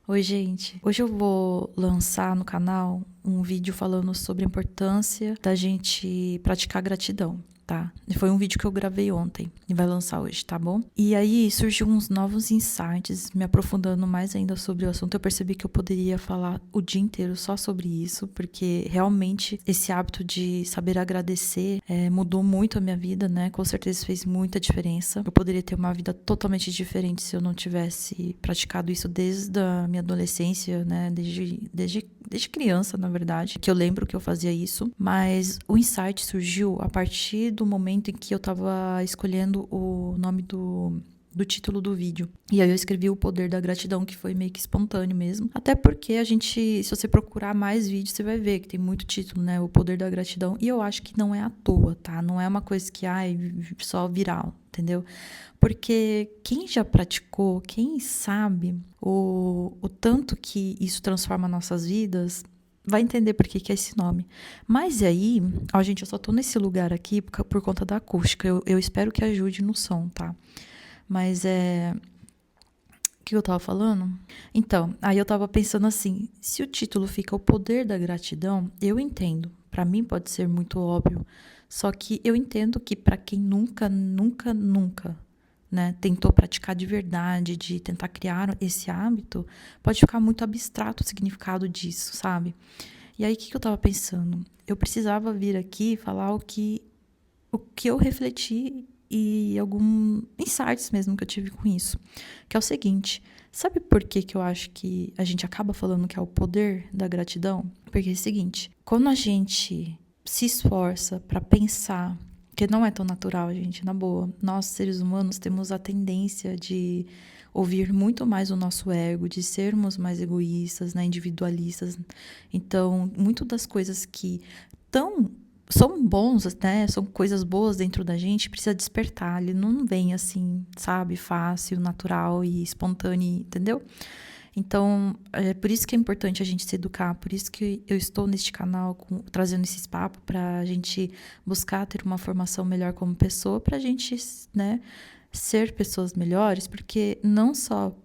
Oi, gente. Hoje eu vou lançar no canal um vídeo falando sobre a importância da gente praticar gratidão, tá? E foi um vídeo que eu gravei ontem e vai lançar hoje, tá bom? E aí surgiu uns novos insights, me aprofundando mais ainda sobre o assunto. Eu percebi que eu poderia falar o dia inteiro só sobre isso, porque realmente esse hábito de saber agradecer mudou muito a minha vida, né? Com certeza fez muita diferença. Eu poderia ter uma vida totalmente diferente se eu não tivesse praticado isso desde a minha adolescência, né? Desde criança, na verdade, que eu lembro que eu fazia isso. Mas o insight surgiu a partir do momento em que eu tava escolhendo o nome do título do vídeo. E aí eu escrevi o poder da gratidão, que foi meio que espontâneo mesmo. Até porque a gente, se você procurar mais vídeos, você vai ver que tem muito título, né? O poder da gratidão. E eu acho que não é à toa, tá? Não é uma coisa que, só viral, entendeu? Porque quem já praticou, quem sabe o tanto que isso transforma nossas vidas, vai entender por que é esse nome. Mas aí, ó, gente, eu só tô nesse lugar aqui por conta da acústica. Eu espero que ajude no som, tá? Mas o que eu tava falando? Então, aí eu tava pensando assim, se o título fica O Poder da Gratidão, eu entendo. Pra mim pode ser muito óbvio, só que eu entendo que pra quem nunca, né, tentou praticar de verdade, de tentar criar esse hábito, pode ficar muito abstrato o significado disso, sabe? E aí, o que eu tava pensando? Eu precisava vir aqui falar o que eu refleti e alguns insights mesmo que eu tive com isso. Que é o seguinte, sabe por que eu acho que a gente acaba falando que é o poder da gratidão? Porque é o seguinte, quando a gente se esforça para pensar, que não é tão natural, gente, na boa, nós seres humanos temos a tendência de ouvir muito mais o nosso ego, de sermos mais egoístas, né, individualistas. Então, muito das coisas que são bons, né? São coisas boas dentro da gente, precisa despertar. Ele não vem assim, sabe? Fácil, natural e espontâneo, entendeu? Então, é por isso que é importante a gente se educar, por isso que eu estou neste canal trazendo esses papos para a gente buscar ter uma formação melhor como pessoa, para a gente, né, ser pessoas melhores, porque não só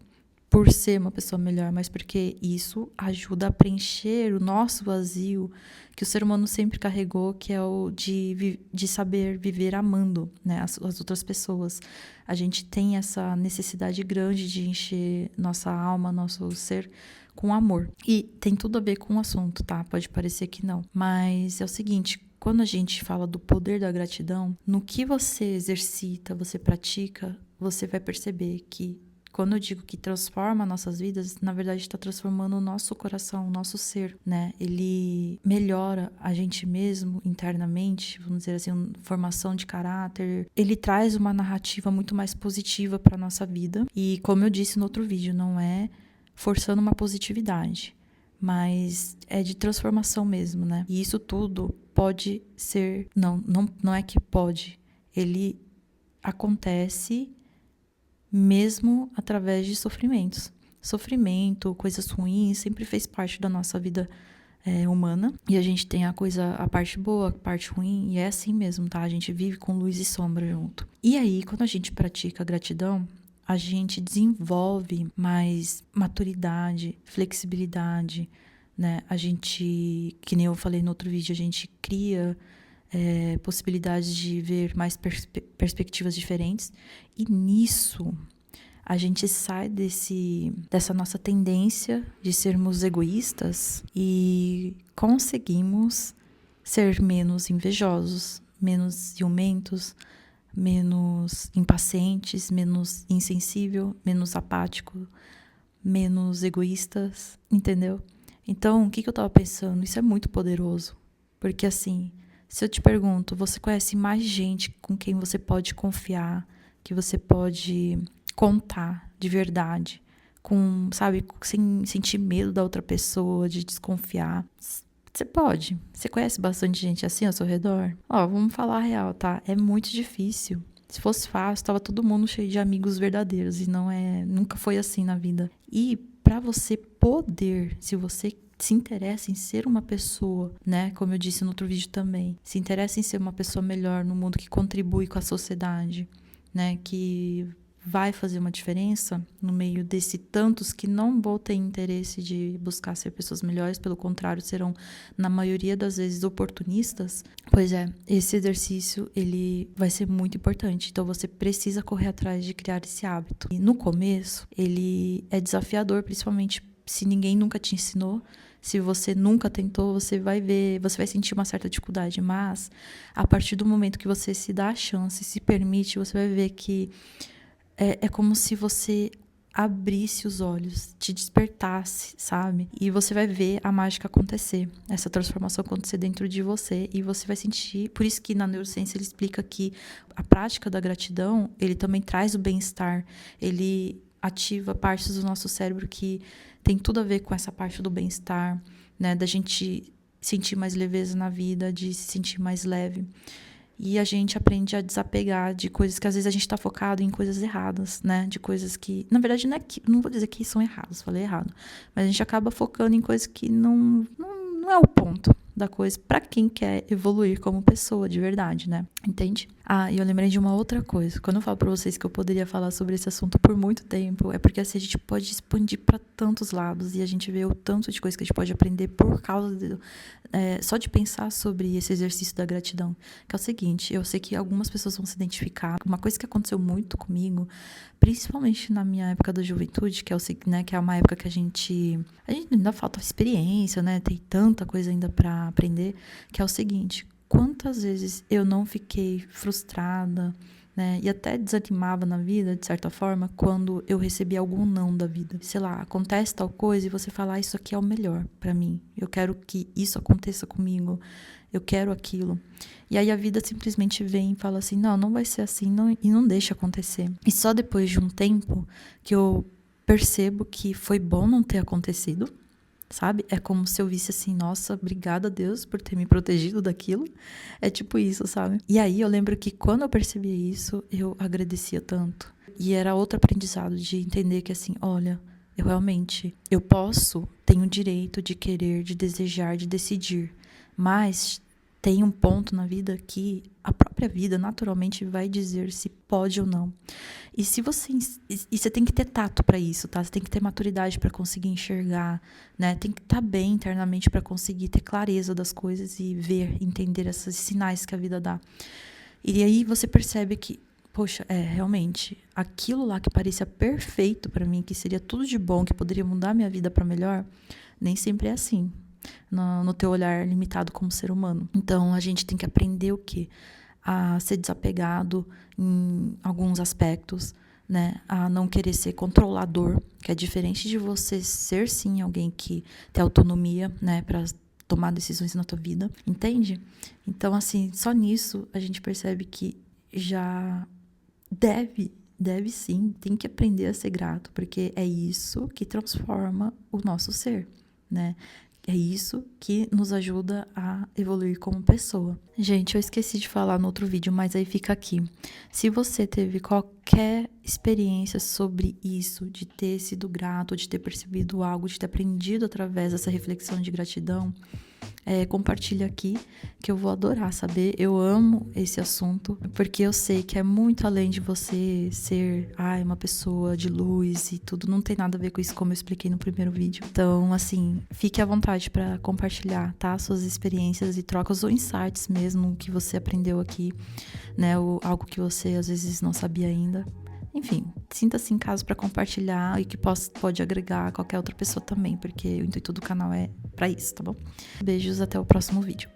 por ser uma pessoa melhor, mas porque isso ajuda a preencher o nosso vazio que o ser humano sempre carregou, que é o de saber viver amando, né, as outras pessoas. A gente tem essa necessidade grande de encher nossa alma, nosso ser com amor. E tem tudo a ver com o assunto, tá? Pode parecer que não. Mas é o seguinte, quando a gente fala do poder da gratidão, no que você exercita, você pratica, você vai perceber que quando eu digo que transforma nossas vidas, na verdade está transformando o nosso coração, o nosso ser, né? Ele melhora a gente mesmo internamente, vamos dizer assim, formação de caráter. Ele traz uma narrativa muito mais positiva para nossa vida. E como eu disse no outro vídeo, não é forçando uma positividade, mas é de transformação mesmo, né? E isso tudo pode ser, não é que pode, ele acontece mesmo através de sofrimentos. Sofrimento, coisas ruins, sempre fez parte da nossa vida humana. E a gente tem a parte boa, a parte ruim, e é assim mesmo, tá? A gente vive com luz e sombra junto. E aí, quando a gente pratica a gratidão, a gente desenvolve mais maturidade, flexibilidade, né? A gente, que nem eu falei no outro vídeo, a gente cria possibilidades de ver mais perspectivas diferentes. E nisso, a gente sai dessa nossa tendência de sermos egoístas e conseguimos ser menos invejosos, menos ciumentos, menos impacientes, menos insensível, menos apático, menos egoístas, entendeu? Então, o que eu tava pensando? Isso é muito poderoso. Porque assim, se eu te pergunto, você conhece mais gente com quem você pode confiar, que você pode contar de verdade, sabe, sem sentir medo da outra pessoa, de desconfiar? Você pode. Você conhece bastante gente assim ao seu redor? Ó, vamos falar a real, tá? É muito difícil. Se fosse fácil, tava todo mundo cheio de amigos verdadeiros e nunca foi assim na vida. E para você poder, se você se interessa em ser uma pessoa, né? Como eu disse no outro vídeo também, se interessa em ser uma pessoa melhor no mundo, que contribui com a sociedade, né? Que vai fazer uma diferença no meio desse tantos que não vão ter interesse de buscar ser pessoas melhores, pelo contrário, serão, na maioria das vezes, oportunistas. Pois é, esse exercício, ele vai ser muito importante. Então, você precisa correr atrás de criar esse hábito. E no começo, ele é desafiador, principalmente se ninguém nunca te ensinou. Se você nunca tentou, você vai sentir uma certa dificuldade, mas a partir do momento que você se dá a chance, se permite, você vai ver que é como se você abrisse os olhos, te despertasse, sabe? E você vai ver a mágica acontecer, essa transformação acontecer dentro de você, e você vai sentir. Por isso que na neurociência ele explica que a prática da gratidão, ele também traz o bem-estar, ele ativa partes do nosso cérebro que tem tudo a ver com essa parte do bem-estar, né? Da gente sentir mais leveza na vida, de se sentir mais leve. E a gente aprende a desapegar de coisas que às vezes a gente tá focado em coisas erradas, né? De coisas que, na verdade, não vou dizer que são erradas, falei errado. Mas a gente acaba focando em coisas que não é o ponto da coisa para quem quer evoluir como pessoa de verdade, né? Entende? E eu lembrei de uma outra coisa. Quando eu falo pra vocês que eu poderia falar sobre esse assunto por muito tempo, é porque assim a gente pode expandir para tantos lados e a gente vê o tanto de coisa que a gente pode aprender por causa só de pensar sobre esse exercício da gratidão. Que é o seguinte, eu sei que algumas pessoas vão se identificar. Uma coisa que aconteceu muito comigo, principalmente na minha época da juventude, que é uma época que a gente ainda falta experiência, né? Tem tanta coisa ainda para aprender, que é o seguinte: quantas vezes eu não fiquei frustrada, né? E até desanimava na vida, de certa forma, quando eu recebi algum não da vida. Sei lá, acontece tal coisa e você fala, isso aqui é o melhor pra mim. Eu quero que isso aconteça comigo. Eu quero aquilo. E aí a vida simplesmente vem e fala assim, não vai ser assim, não, e não deixa acontecer. E só depois de um tempo que eu percebo que foi bom não ter acontecido, sabe? É como se eu visse assim, nossa, obrigada a Deus por ter me protegido daquilo. É tipo isso, sabe? E aí eu lembro que quando eu percebi isso, eu agradecia tanto. E era outro aprendizado de entender que assim, olha, eu tenho o direito de querer, de desejar, de decidir. Mas tem um ponto na vida que a própria vida naturalmente vai dizer se pode ou não. E você tem que ter tato para isso, tá? Você tem que ter maturidade para conseguir enxergar, né? Tem que estar bem internamente para conseguir ter clareza das coisas e entender esses sinais que a vida dá. E aí você percebe que, poxa, realmente, aquilo lá que parecia perfeito para mim, que seria tudo de bom, que poderia mudar minha vida para melhor, nem sempre é assim. No teu olhar limitado como ser humano. Então, a gente tem que aprender o quê? A ser desapegado em alguns aspectos, né? A não querer ser controlador, que é diferente de você ser, sim, alguém que tem autonomia, né? Para tomar decisões na tua vida, entende? Então, assim, só nisso a gente percebe que já deve sim, tem que aprender a ser grato, porque é isso que transforma o nosso ser, né? É isso que nos ajuda a evoluir como pessoa. Gente, eu esqueci de falar no outro vídeo, mas aí fica aqui. Se você teve qualquer experiência sobre isso, de ter sido grato, de ter percebido algo, de ter aprendido através dessa reflexão de gratidão, compartilha aqui, que eu vou adorar saber. Eu amo esse assunto, porque eu sei que é muito além de você ser uma pessoa de luz e tudo. Não tem nada a ver com isso, como eu expliquei no primeiro vídeo. Então, assim, fique à vontade para compartilhar, tá? Suas experiências e trocas ou insights mesmo que você aprendeu aqui, né? Ou algo que você às vezes não sabia ainda. Enfim, sinta-se em casa para compartilhar e que pode agregar qualquer outra pessoa também, porque o intuito do canal é para isso, tá bom? Beijos, até o próximo vídeo.